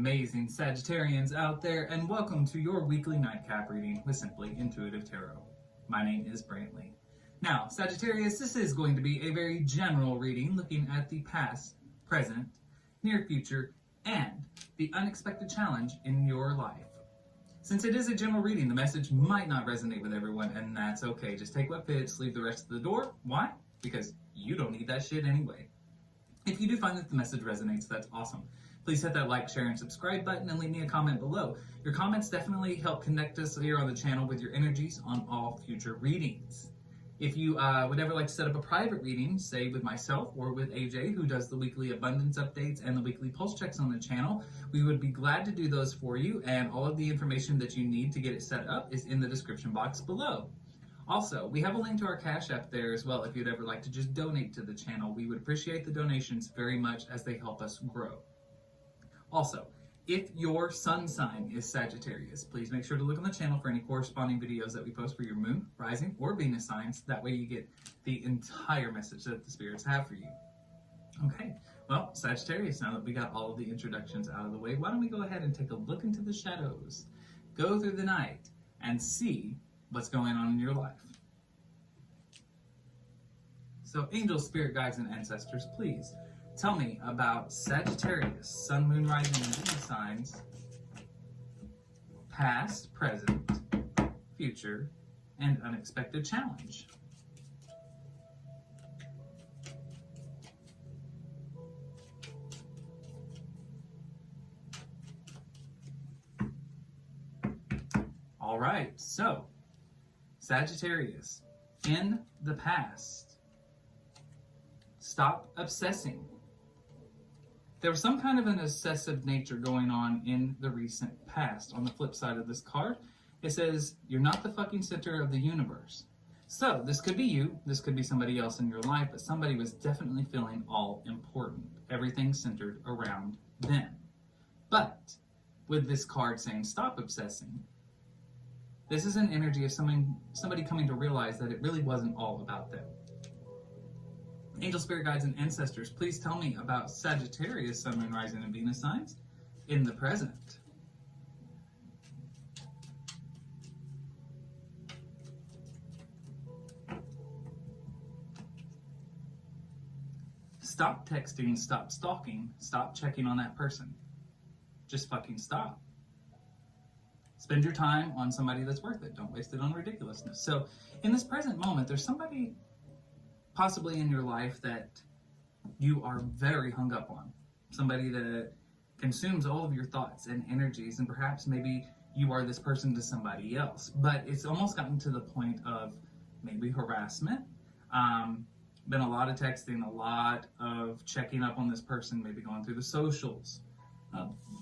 amazing Sagittarians out there, and welcome to your weekly nightcap reading with Simply Intuitive Tarot. My name is Brantley. Now, Sagittarius, this is going to be a very general reading looking at the past, present, near future, and the unexpected challenge in your life. Since it is a general reading, the message might not resonate with everyone, and that's okay. Just take what fits, leave the rest at the door. Why? Because you don't need that shit anyway. If you do find that the message resonates, that's awesome. Please hit that like, share, and subscribe button and leave me a comment below. Your comments definitely help connect us here on the channel with your energies on all future readings. If you would ever like to set up a private reading, say with myself or with AJ, who does the weekly abundance updates and the weekly pulse checks on the channel, we would be glad to do those for you, and all of the information that you need to get it set up is in the description box below. Also, we have a link to our Cash App there as well if you'd ever like to just donate to the channel. We would appreciate the donations very much as they help us grow. Also, if your sun sign is Sagittarius, please make sure to look on the channel for any corresponding videos that we post for your moon, rising, or Venus signs. That way you get the entire message that the spirits have for you. Okay, well, Sagittarius, now that we got all of the introductions out of the way, why don't we go ahead and take a look into the shadows, go through the night, and see what's going on in your life. So, angels, spirit guides, and ancestors, please tell me about Sagittarius, sun, moon, rising, and Venus signs, past, present, future, and unexpected challenge. All right, so Sagittarius, in the past, stop obsessing. There was some kind of an obsessive nature going on in the recent past. On the flip side of this card, it says, you're not the fucking center of the universe. So this could be you, this could be somebody else in your life, but somebody was definitely feeling all important. Everything centered around them. But with this card saying stop obsessing, this is an energy of somebody coming to realize that it really wasn't all about them. Angel, spirit guides, and ancestors, please tell me about Sagittarius, sun, moon, rising, and Venus signs in the present. Stop texting, stop stalking, stop checking on that person. Just fucking stop. Spend your time on somebody that's worth it. Don't waste it on ridiculousness. So in this present moment, there's somebody possibly in your life that you are very hung up on. Somebody that consumes all of your thoughts and energies, and perhaps maybe you are this person to somebody else. But it's almost gotten to the point of maybe harassment. Been a lot of texting, a lot of checking up on this person, maybe going through the socials.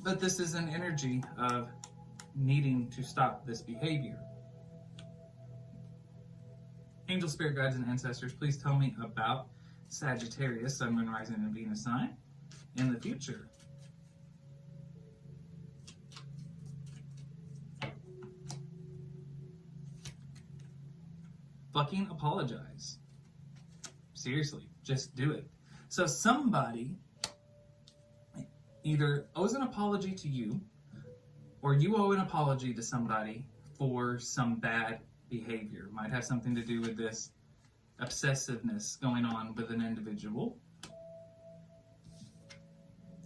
But this is an energy of needing to stop this behavior. Angel, spirit guides, and ancestors, please tell me about Sagittarius, sun, moon, rising, and Venus sign in the future. Fucking apologize. Seriously, just do it. So somebody either owes an apology to you, or you owe an apology to somebody for some bad behavior. Might have something to do with this obsessiveness going on with an individual.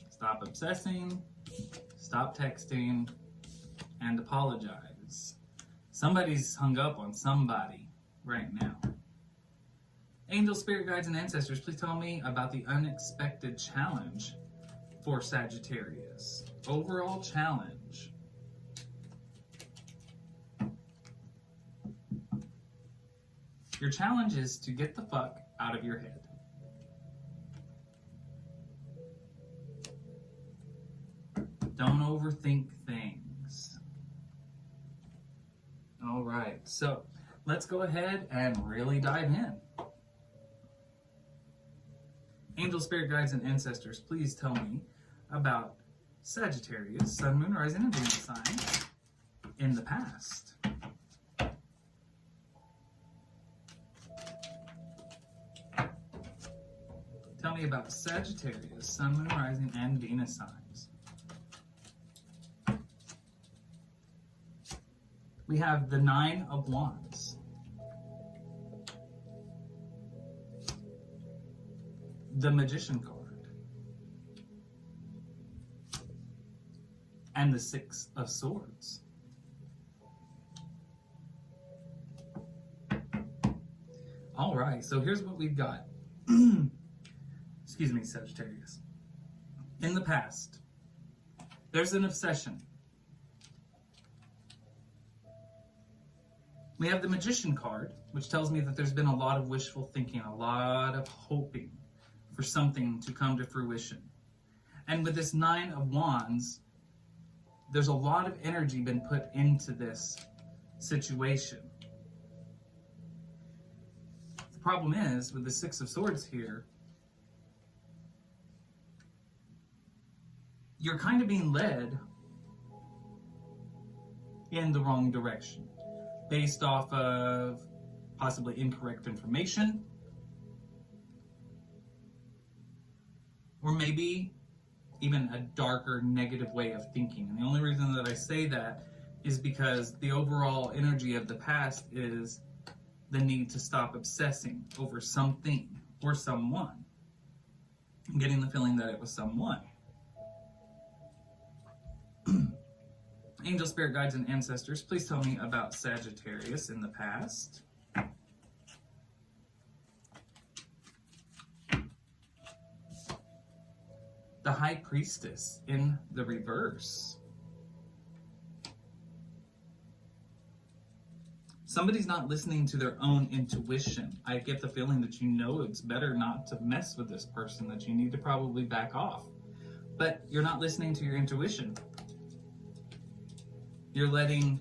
Stop obsessing, stop texting, and apologize. Somebody's hung up on somebody right now. Angel, spirit guides, and ancestors, please tell me about the unexpected challenge for Sagittarius. Overall challenge. Your challenge is to get the fuck out of your head. Don't overthink things. All right, so let's go ahead and really dive in. Angel, spirit guides, and ancestors, please tell me about Sagittarius, sun, moon, rising, and Venus sign in the past. Tell me about Sagittarius, sun, moon, rising, and Venus signs we have the Nine of Wands, the Magician card, and the Six of Swords. All right, so here's what we've got. Excuse me, Sagittarius. In the past, there's an obsession. We have the Magician card, which tells me that there's been a lot of wishful thinking, a lot of hoping for something to come to fruition. And with this Nine of Wands, there's a lot of energy been put into this situation. The problem is, with the Six of Swords here, you're kind of being led in the wrong direction, based off of possibly incorrect information, or maybe even a darker negative way of thinking. And the only reason that I say that is because the overall energy of the past is the need to stop obsessing over something or someone. I'm getting the feeling that it was someone. Angel, spirit guides, and ancestors, please tell me about Sagittarius in the past. The High Priestess in the reverse. Somebody's not listening to their own intuition. I get the feeling that you know it's better not to mess with this person, that you need to probably back off. But you're not listening to your intuition. You're letting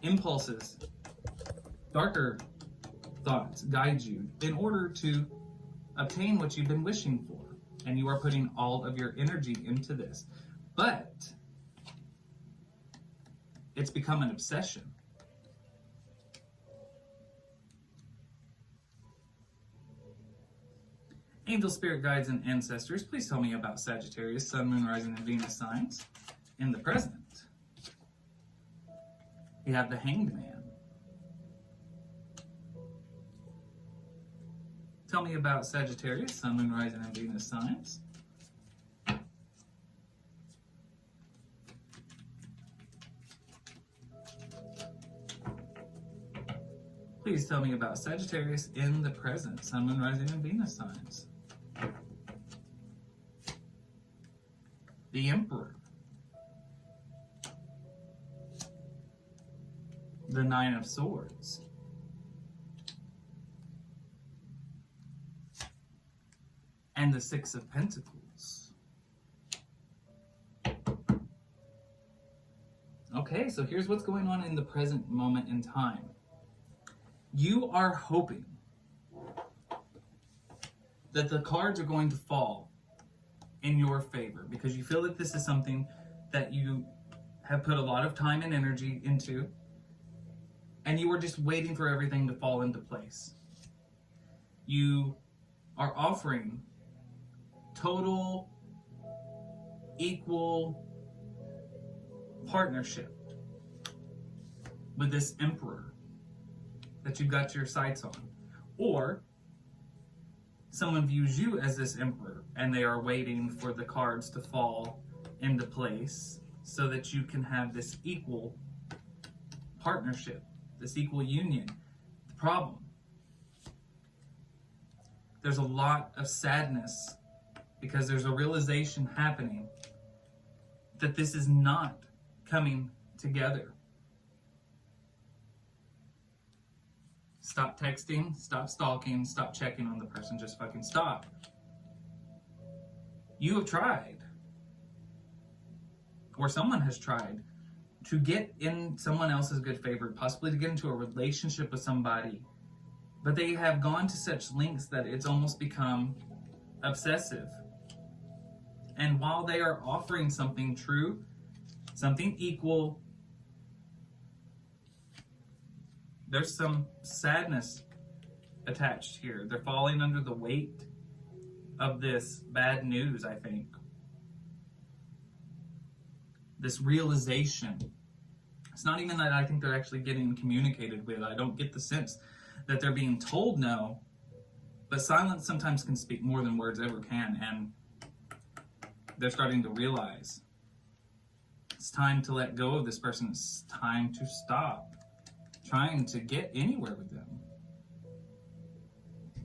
impulses, darker thoughts guide you in order to obtain what you've been wishing for. And you are putting all of your energy into this. But it's become an obsession. Angel, spirit guides, and ancestors, please tell me about Sagittarius, Sun, Moon, Rising, and Venus signs in the present. We have the Hanged Man. Tell me about Sagittarius, Sun, Moon, Rising, and Venus signs. Please tell me about Sagittarius in the present, Sun, Moon, Rising, and Venus signs. The Emperor. The Nine of Swords. And the Six of Pentacles. Okay, so here's what's going on in the present moment in time. You are hoping that the cards are going to fall in your favor because you feel that this is something that you have put a lot of time and energy into, and you are just waiting for everything to fall into place. You are offering total, equal partnership with this Emperor that you've got your sights on. Or someone views you as this Emperor and they are waiting for the cards to fall into place so that you can have this equal partnership, this equal union. The problem, there's a lot of sadness because there's a realization happening that this is not coming together. Stop texting, stop stalking, stop checking on the person, just fucking stop. You have tried, or someone has tried, to get in someone else's good favor, possibly to get into a relationship with somebody, but they have gone to such lengths that it's almost become obsessive. And while they are offering something true, something equal, there's some sadness attached here. They're falling under the weight of this bad news, I think. this realization. It's not even that I think they're actually getting communicated with. I don't get the sense that they're being told no, but silence sometimes can speak more than words ever can, and they're starting to realize it's time to let go of this person. It's time to stop trying to get anywhere with them.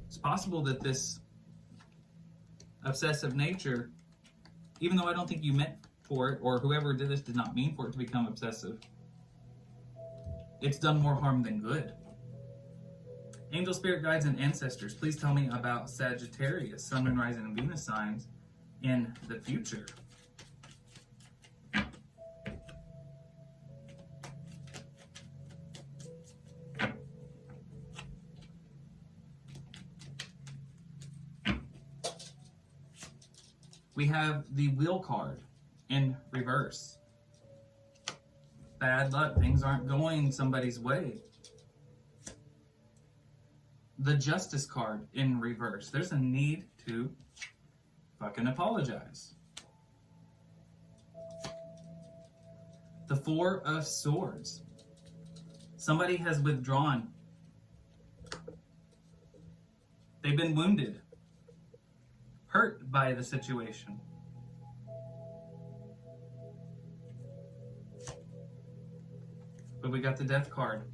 It's possible that this obsessive nature, even though I don't think you meant for it, or whoever did this did not mean for it to become obsessive, it's done more harm than good. Angel, spirit guides, and ancestors, please tell me about Sagittarius, Sun, Moon, Rising, and Venus signs in the future. We have the Wheel card in reverse. Bad luck, things aren't going somebody's way. The Justice card in reverse. There's a need to fucking apologize. The Four of Swords. Somebody has withdrawn. They've been wounded, hurt by the situation. But we got the Death card.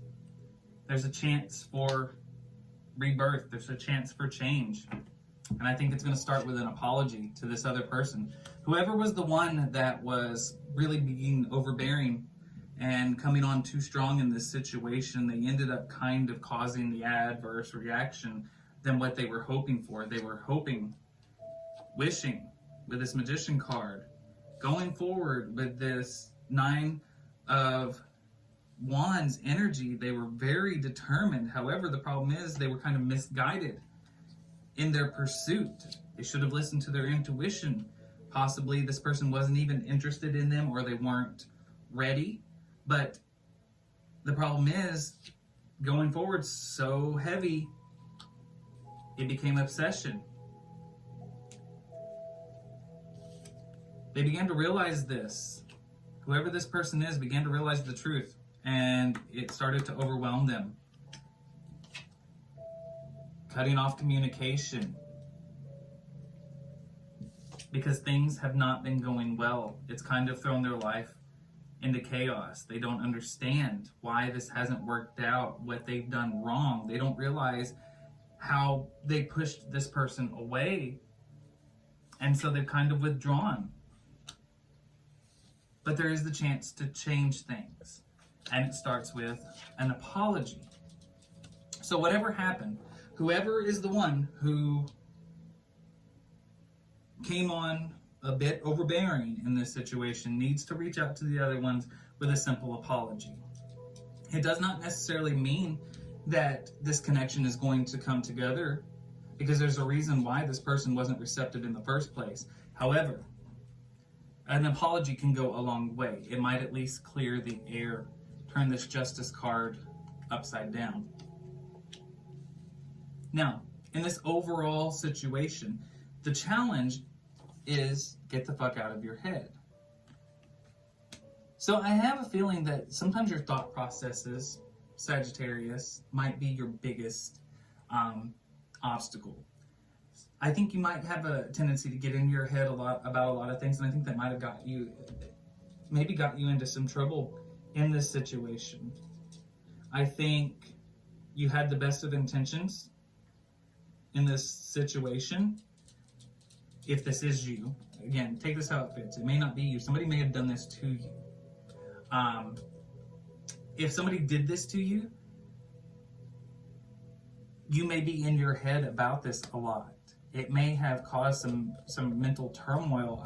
There's a chance for rebirth. There's a chance for change. And I think it's going to start with an apology to this other person. Whoever was the one that was really being overbearing and coming on too strong in this situation, they ended up kind of causing the adverse reaction than what they were hoping for. They were hoping, wishing, with this Magician card, going forward with this Nine of Wands energy, they were very determined. However, the problem is they were kind of misguided in their pursuit. They should have listened to their intuition. Possibly this person wasn't even interested in them, or they weren't ready. But the problem is, going forward so heavy, it became obsession. They began to realize this. Whoever this person is began to realize the truth, and it started to overwhelm them. Cutting off communication because things have not been going well. It's kind of thrown their life into chaos. They don't understand why this hasn't worked out, what they've done wrong. They don't realize how they pushed this person away, and so they've kind of withdrawn. But there is the chance to change things, and it starts with an apology. So whatever happened, whoever is the one who came on a bit overbearing in this situation needs to reach out to the other ones with a simple apology. It does not necessarily mean that this connection is going to come together, because there's a reason why this person wasn't receptive in the first place. However, an apology can go a long way. It might at least clear the air, turn this Justice card upside down. Now, in this overall situation, the challenge is get the fuck out of your head. So I have a feeling that sometimes your thought processes, Sagittarius, might be your biggest obstacle. I think you might have a tendency to get in your head about a lot of things, and I think that might have got you into some trouble in this situation. I think you had the best of intentions in this situation. If this is you, again, take this how it fits. It may not be you. Somebody may have done this to you. If somebody did this to you, you may be in your head about this a lot. It may have caused some mental turmoil.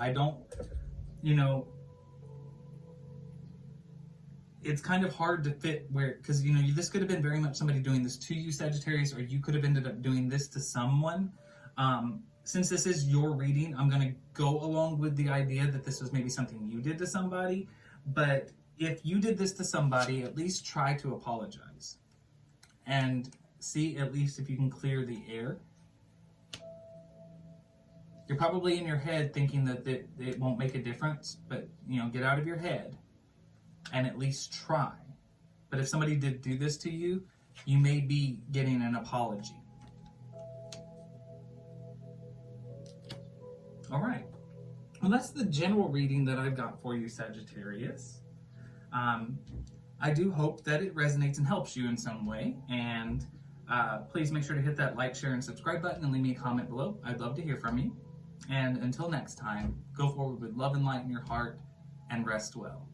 It's kind of hard to fit where, because, this could have been very much somebody doing this to you, Sagittarius, or you could have ended up doing this to someone. Since this is your reading, I'm going to go along with the idea that this was maybe something you did to somebody. But if you did this to somebody, at least try to apologize. And see at least if you can clear the air. You're probably in your head thinking that it won't make a difference, but get out of your head and at least try. But if somebody did do this to you, you may be getting an apology. All right. Well, that's the general reading that I've got for you, Sagittarius. I do hope that it resonates and helps you in some way. And please make sure to hit that like, share, and subscribe button and leave me a comment below. I'd love to hear from you. And until next time, go forward with love and light in your heart and rest well.